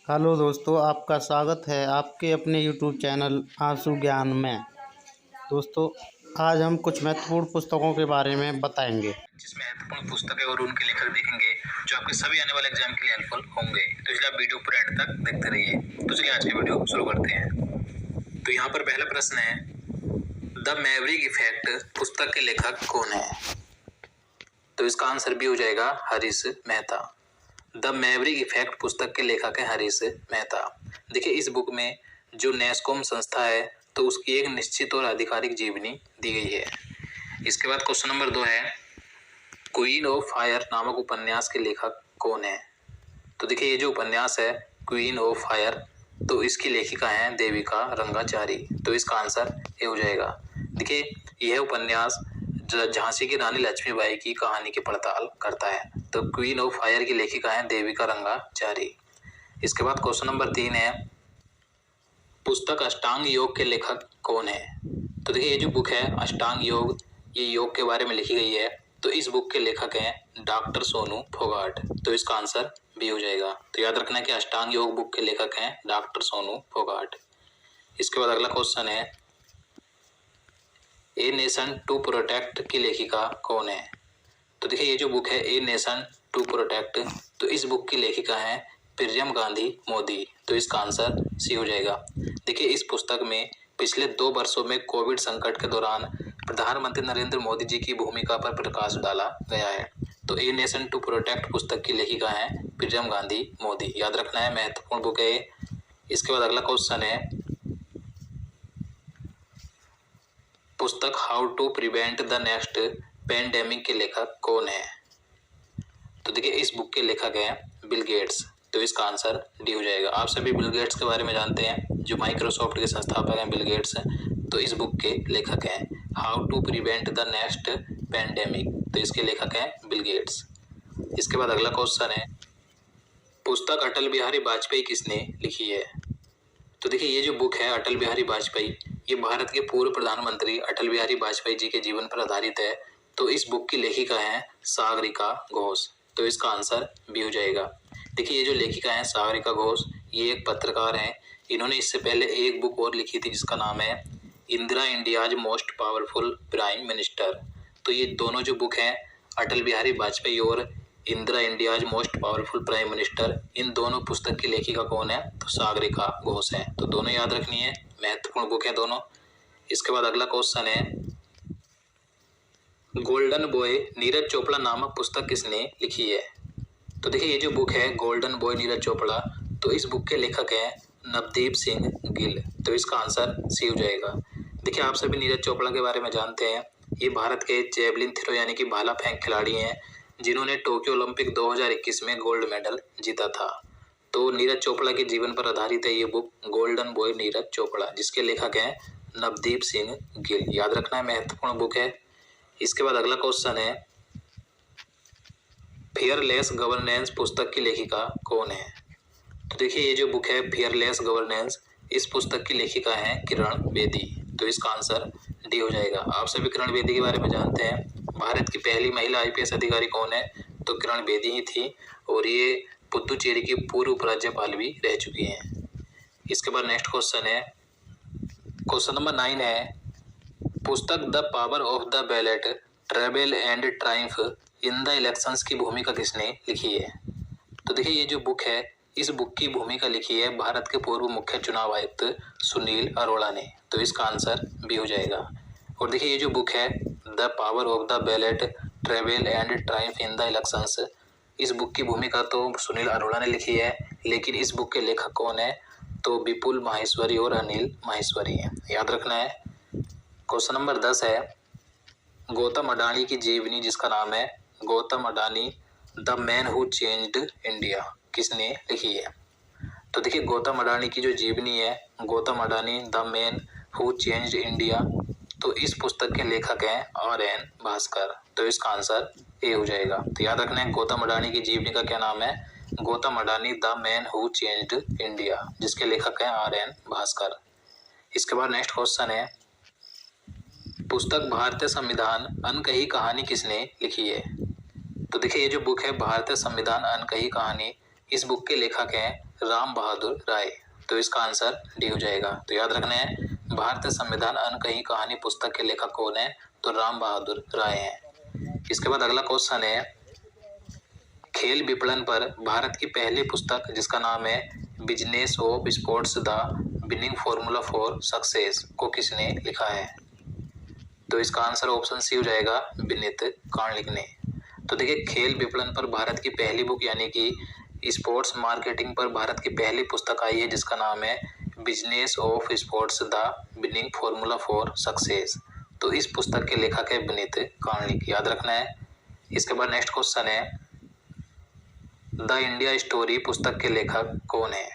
Hello दोस्तों, आपका स्वागत है आपके अपने यूट्यूब चैनल आंसू ज्ञान में। दोस्तों, आज हम कुछ महत्वपूर्ण पुस्तकों के बारे में बताएंगे। जिसमें महत्वपूर्ण पुस्तकें और उनके लेखक देखेंगे जो आपके सभी आने वाले एग्जाम के लिए हेल्पफुल होंगे। तो इसलिए आप वीडियो पूरे एंड तक देखते रहिए। तो चलिए आज की वीडियो शुरू करते हैं। तो यहाँ पर पहला प्रश्न है, द मैवरिक इफेक्ट पुस्तक के लेखक कौन है? तो इसका आंसर भी हो जाएगा Harish Mehta. The Maverick effect पुस्तक के लेखक है हरीश मेहता। देखिए, इस बुक में जो नेस्कॉम संस्था है तो उसकी एक निश्चित और आधिकारिक जीवनी दी गई है। इसके बाद क्वेश्चन नंबर 2 है, क्वीन ऑफ फायर नामक उपन्यास के लेखक कौन है? तो देखिए, ये जो उपन्यास है क्वीन ऑफ फायर, तो इसकी लेखिका हैं देविका रंगाचारी। तो इसका आंसर ये हो जाएगा। देखिए, यह उपन्यास झांसी की रानी लक्ष्मीबाई की कहानी की पड़ताल करता है। तो क्वीन ऑफ फायर की लेखिका हैं देविका रंगाचारी। इसके बाद क्वेश्चन नंबर 3 है, पुस्तक अष्टांग योग के लेखक कौन है? तो देखिए, ये जो बुक है अष्टांग योग, ये योग के बारे में लिखी गई है। तो इस बुक के लेखक हैं डॉक्टर सोनू फोगाट। तो इसका आंसर भी हो जाएगा। तो याद रखना है कि अष्टांग योग बुक के लेखक हैं डॉक्टर सोनू फोगाट। इसके बाद अगला क्वेश्चन है, ए नेशन टू प्रोटेक्ट की लेखिका कौन है? तो देखिए, ये जो बुक है ए नेशन टू प्रोटेक्ट, तो इस बुक की लेखिका हैं प्रियम गांधी मोदी। तो इसका आंसर सी हो जाएगा। देखिए, इस पुस्तक में पिछले 2 वर्षों में कोविड संकट के दौरान प्रधानमंत्री नरेंद्र मोदी जी की भूमिका पर प्रकाश डाला गया है। तो ए नेशन टू प्रोटेक्ट पुस्तक की लेखिका हैं प्रियम गांधी मोदी। याद रखना है, महत्वपूर्ण बुक है। इसके बाद अगला क्वेश्चन है, पुस्तक how to prevent the next pandemic के लेखक कौन है? तो देखिए, इस बुक के लेखक हैं बिल गेट्स। तो इसका आंसर डी हो जाएगा। आप सभी बिल गेट्स के बारे में जानते हैं, जो माइक्रोसॉफ्ट के संस्थापक हैं बिल गेट्स। तो इस बुक के लेखक हैं how to prevent the next pandemic. तो इसके लेखक हैं बिल गेट्स। इसके बाद अगला क्वेश्चन है, पुस्तक अटल बिहारी वाजपेयी किसने लिखी है? तो देखिए, ये जो बुक है अटल बिहारी वाजपेयी, ये भारत के पूर्व प्रधानमंत्री अटल बिहारी वाजपेयी जी के जीवन पर आधारित है। तो इस बुक की लेखिका हैं सागरिका घोष। तो इसका आंसर भी हो जाएगा। देखिए, ये जो लेखिका हैं सागरिका घोष, ये एक पत्रकार हैं। इन्होंने इससे पहले एक बुक और लिखी थी जिसका नाम है Indira India's most powerful prime minister. तो ये दोनों जो बुक हैं अटल बिहारी वाजपेयी और Indira India's most powerful prime minister, इन दोनों पुस्तक की लेखिका कौन है? तो सागरिका घोष है। तो दोनों याद रखनी है, महत्वपूर्ण बुक है दोनों। इसके बाद अगला क्वेश्चन है, गोल्डन बॉय नीरज चोपड़ा नामक पुस्तक किसने लिखी है? तो देखिए, ये जो बुक है गोल्डन बॉय नीरज चोपड़ा, तो इस बुक के लेखक हैं नवदीप सिंह गिल। तो इसका आंसर सी हो जाएगा। देखिए, आप सभी नीरज चोपड़ा के बारे में जानते हैं। ये भारत के जेवलिन थ्रो यानी कि भाला फेंक खिलाड़ी हैं, जिन्होंने टोक्यो ओलंपिक 2021 में गोल्ड मेडल जीता था। तो नीरज चोपड़ा के जीवन पर आधारित है ये book golden boy Neeraj Chopra, जिसके लेखक हैं नवदीप सिंह गिल। याद रखना है, महत्वपूर्ण बुक है। इसके बाद अगला क्वेश्चन है, फियरलेस गवर्नेंस पुस्तक की लेखिका कौन है? तो देखिए, ये जो बुक है फियरलेस गवर्नेंस, इस पुस्तक की लेखिका हैं किरण बेदी। तो इसका आंसर डी हो जाएगा। आप सभी किरण बेदी के बारे में जानते हैं। भारत की पहली महिला IPS अधिकारी कौन है? तो किरण बेदी ही थी, और ये पुद्दुचेरी की पूर्व उपराज्यपाल भी रह चुकी हैं। इसके बाद नेक्स्ट क्वेश्चन है, क्वेश्चन नंबर 9 है, पुस्तक the power of the ballot travel and Triumph in the elections की भूमिका किसने लिखी है? तो देखिए, ये जो बुक है इस बुक की भूमिका लिखी है भारत के पूर्व मुख्य चुनाव आयुक्त सुनील अरोड़ा ने। तो इसका आंसर भी हो जाएगा। और देखिए, ये जो बुक है the power of the ballot travel and Triumph in the elections, इस बुक की भूमिका तो सुनील अरोड़ा ने लिखी है, लेकिन इस बुक के लेखक कौन है? तो विपुल माहेश्वरी और अनिल माहेश्वरी हैं। याद रखना है। क्वेश्चन नंबर 10 है, गौतम अडानी की जीवनी जिसका नाम है Gautam Adani the man who changed India, किसने लिखी है? तो देखिए, गौतम अडानी की जो जीवनी है Gautam Adani the man who changed India, तो इस पुस्तक के लेखक हैं RN भास्कर। तो इसका आंसर ए हो जाएगा। तो याद रखना है, गौतम अडानी की जीवनी का क्या नाम है? Gautam Adani the man who changed India, जिसके लेखक हैं RN भास्कर। इसके बाद नेक्स्ट क्वेश्चन है, पुस्तक भारतीय संविधान अनकही कहानी किसने लिखी है? तो देखिए, ये जो बुक है भारतीय संविधान अनकही कहानी, इस बुक के लेखक हैं राम बहादुर राय। तो इसका आंसर डी हो जाएगा। तो याद रखना है, भारतीय संविधान अनकही कहानी पुस्तक के लेखक कौन है? तो राम बहादुर राय हैं। इसके बाद अगला क्वेश्चन है, खेल विपणन पर भारत की पहली पुस्तक जिसका नाम है business of sports the winning formula for success को किसने लिखा है? तो इसका आंसर ऑप्शन सी हो जाएगा, विनीत कार्णिक ने। तो देखिए, खेल विपणन पर भारत की पहली बुक यानी कि स्पोर्ट्स मार्केटिंग पर भारत की पहली पुस्तक आई है जिसका नाम है business of sports the winning formula for success. तो इस पुस्तक के लेखक है विनीत कार्णिक, याद रखना है। इसके बाद नेक्स्ट क्वेश्चन है, द इंडिया स्टोरी पुस्तक के लेखक कौन है?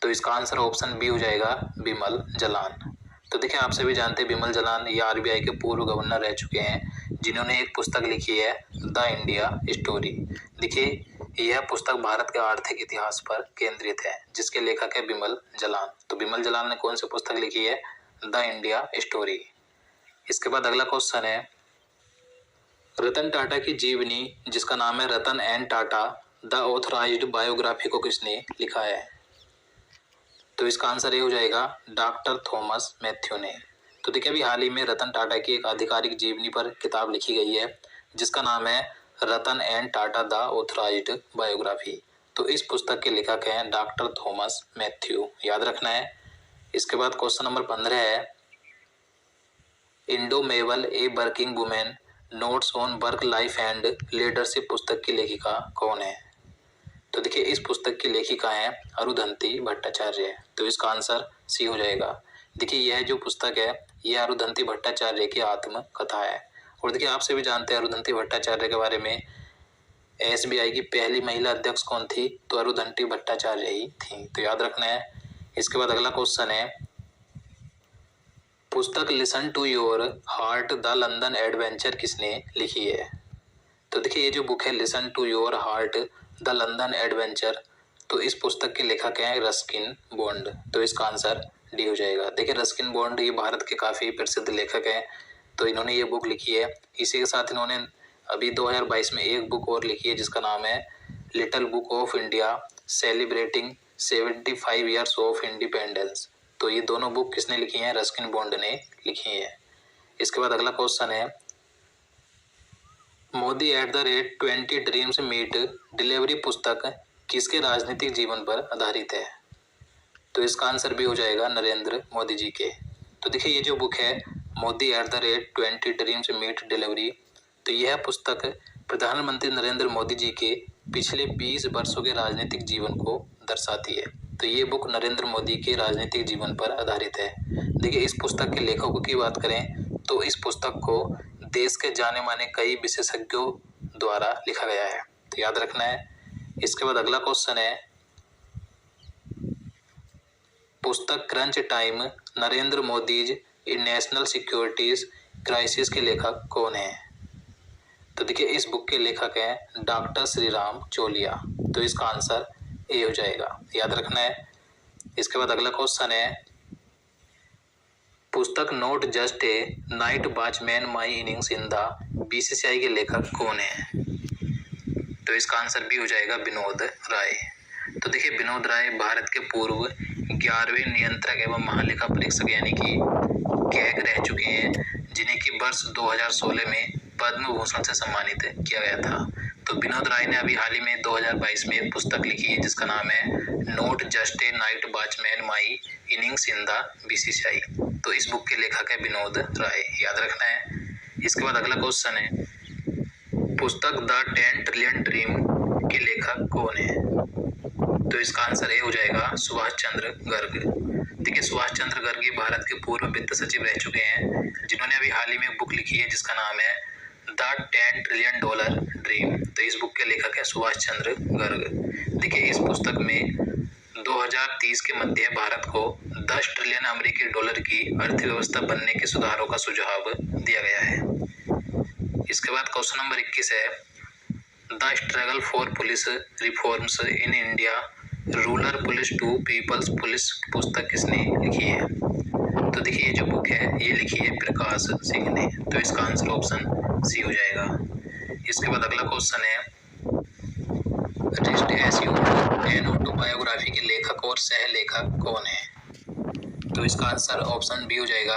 तो इसका आंसर ऑप्शन बी हो जाएगा, बिमल जलान। तो देखिए, आप सभी जानते हैं बिमल जलान ये आरबीआई के पूर्व गवर्नर रह चुके हैं जिन्होंने एक पुस्तक लिखी है द इंडिया स्टोरी। देखिए, यह पुस्तक भारत के आर्थिक इतिहास पर केंद्रित है जिसके लेखक है बिमल जलान। तो बिमल जलान ने कौन सी पुस्तक लिखी है? The India story. इसके बाद अगला क्वेश्चन है, रतन टाटा की जीवनी जिसका नाम है Ratan and Tata the authorised biography को किसने लिखा है? तो इसका आंसर ये हो जाएगा, डॉक्टर थॉमस मैथ्यू ने। तो देखिए, अभी हाल ही में रतन टाटा की एक आधिकारिक जीवनी पर किताब लिखी गई है जिसका नाम है Ratan and Tata the authorised biography. तो इस पुस्तक के लेखक हैं डॉक्टर थॉमस मैथ्यू, याद रखना है। इसके बाद क्वेश्चन नंबर 15 है, indomitable a working woman notes on work life and leadership पुस्तक की लेखिका कौन है? तो देखिए, इस पुस्तक की लेखिका है अरुंधति भट्टाचार्य। तो इसका आंसर सी हो जाएगा। देखिए, यह जो पुस्तक है यह अरुंधति भट्टाचार्य की आत्मकथा है। और देखिए, आप सभी जानते हैं अरुंधति भट्टाचार्य के बारे में, एसबीआई की पहली महिला अध्यक्ष कौन थी? तो अरुंधति भट्टाचार्य ही थी। तो याद रखना है। इसके बाद अगला क्वेश्चन है, पुस्तक listen to your heart the London adventure किसने लिखी है? तो देखिए, ये जो बुक है listen to your heart the London adventure, तो इस पुस्तक के लेखक हैं रस्किन बॉन्ड। तो इसका आंसर डी हो जाएगा। देखिए, रस्किन बॉन्ड ये भारत के काफ़ी प्रसिद्ध लेखक हैं। तो इन्होंने ये बुक लिखी है। इसी के साथ इन्होंने अभी 2022 में एक बुक और लिखी है जिसका नाम है little book of India celebrating 75 years of independence. तो ये दोनों बुक किसने लिखी हैं? रस्किन बॉन्ड ने लिखी है। इसके बाद अगला क्वेश्चन है, मोदी @20 ड्रीम्स मीट डिलीवरी पुस्तक किसके राजनीतिक जीवन पर आधारित है? तो इसका आंसर भी हो जाएगा, नरेंद्र मोदी जी के। तो देखिए, ये जो बुक है मोदी @20 ड्रीम्स मीट डिलीवरी, तो यह पुस्तक प्रधानमंत्री नरेंद्र मोदी जी के पिछले 20 वर्षों के राजनीतिक जीवन को दर्शाती है। तो ये बुक नरेंद्र मोदी के राजनीतिक जीवन पर आधारित है। देखिए, इस पुस्तक के लेखकों की बात करें तो इस पुस्तक को देश के जाने माने कई विशेषज्ञों द्वारा लिखा गया है। तो याद रखना है। इसके बाद अगला क्वेश्चन है, पुस्तक क्रंच टाइम नरेंद्र मोदीज इन नेशनल सिक्योरिटीज क्राइसिस के लेखक कौन है? तो देखिए, इस बुक के लेखक हैं डॉक्टर श्रीराम चोलिया। तो इसका आंसर ए हो जाएगा, याद रखना है। इसके बाद अगला क्वेश्चन है, पुस्तक not just a night watchman my innings in the BCCI के लेखक कौन है? तो इसका आंसर भी हो जाएगा, विनोद राय। तो देखिए, विनोद राय भारत के पूर्व 11वें नियंत्रक एवं महालेखा परीक्षक यानी कि कैग रह चुके हैं जिन्हें कि वर्ष 2016 में पद्म भूषण से सम्मानित किया गया था। तो विनोद राय ने अभी हाल ही में 2022 में एक पुस्तक लिखी है जिसका नाम है not just a night watchman my innings in the BCCI. तो इस बुक के लेखक है विनोद राय, याद रखना है। इसके बाद अगला क्वेश्चन है, पुस्तक द 10 ट्रिलियन ड्रीम के लेखक कौन है? तो इसका आंसर ये हो जाएगा, सुभाष चंद्र गर्ग। देखिए, सुभाष चंद्र गर्ग ये भारत के पूर्व वित्त सचिव रह चुके हैं जिन्होंने अभी हाल ही में एक बुक लिखी है जिसका नाम है द $10 ट्रिलियन ड्रीम। तो इस बुक के लेखक है सुभाष चंद्र गर्ग। देखिए, इस पुस्तक में 2030 के मध्य भारत को 10 ट्रिलियन अमेरिकी डॉलर की अर्थव्यवस्था बनने के सुधारों का सुझाव दिया गया है। इसके बाद क्वेश्चन नंबर 21 है, the struggle for police reforms in India rural police to people's police पुस्तक किसने लिखी है? तो देखिए, ये जो बुक है ये लिखी है प्रकाश सिंह ने। तो इसका आंसर ऑप्शन सी हो जाएगा। इसके बाद अगला क्वेश्चन है, रिस्ट एस्यूम्ड एन ऑटोबायोग्राफी के लेखक और सह लेखक कौन है? तो इसका आंसर ऑप्शन बी हो जाएगा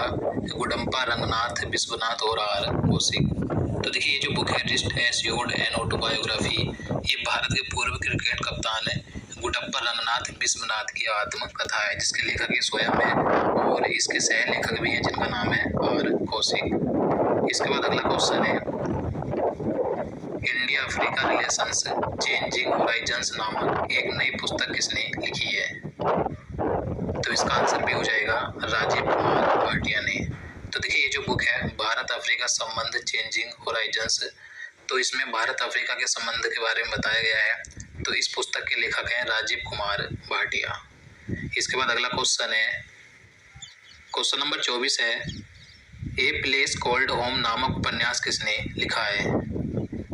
गुडम्पा रंगनाथ विश्वनाथ और आर कौशिक। तो देखिए ये जो बुक है रिस्ट एस्यूर्ड एन ऑटोबायोग्राफी, ये भारत के पूर्व क्रिकेट कप्तान है गुडम्पा रंगनाथ विश्वनाथ की आत्मकथा है, जिसके लेखक ये स्वयं है और इसके सह लेखक भी हैं जिनका नाम है आर कौशिक। इसके बाद अगला क्वेश्चन है India Africa relations changing Horizons नामक एक नई पुस्तक किसने लिखी है? तो इसका आंसर भी हो जाएगा राजीव कुमार भाटिया ने। तो देखिए ये जो बुक है भारत अफ्रीका संबंध चेंजिंग होराइजन्स, तो इसमें भारत अफ्रीका के संबंध के बारे में बताया गया है। तो इस पुस्तक के लेखक हैं राजीव कुमार भाटिया। इसके बाद अगला क्वेश्चन है क्वेश्चन नंबर 24 है ए प्लेस कॉल्ड होम नामक उपन्यास किसने लिखा है?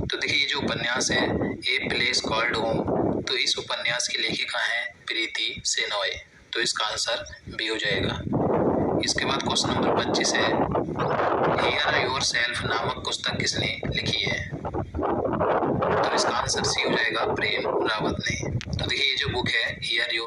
तो देखिए ये जो उपन्यास है ए प्लेस कॉल्ड होम, तो इस उपन्यास की लेखिका हैं प्रीति सेनॉय। तो इसका आंसर बी हो जाएगा। इसके बाद क्वेश्चन नंबर 25 है हियर योर सेल्फ नामक पुस्तक किसने लिखी है? तो इसका आंसर सी हो जाएगा प्रेम रावत ने। तो देखिए ये जो बुक है हियर योर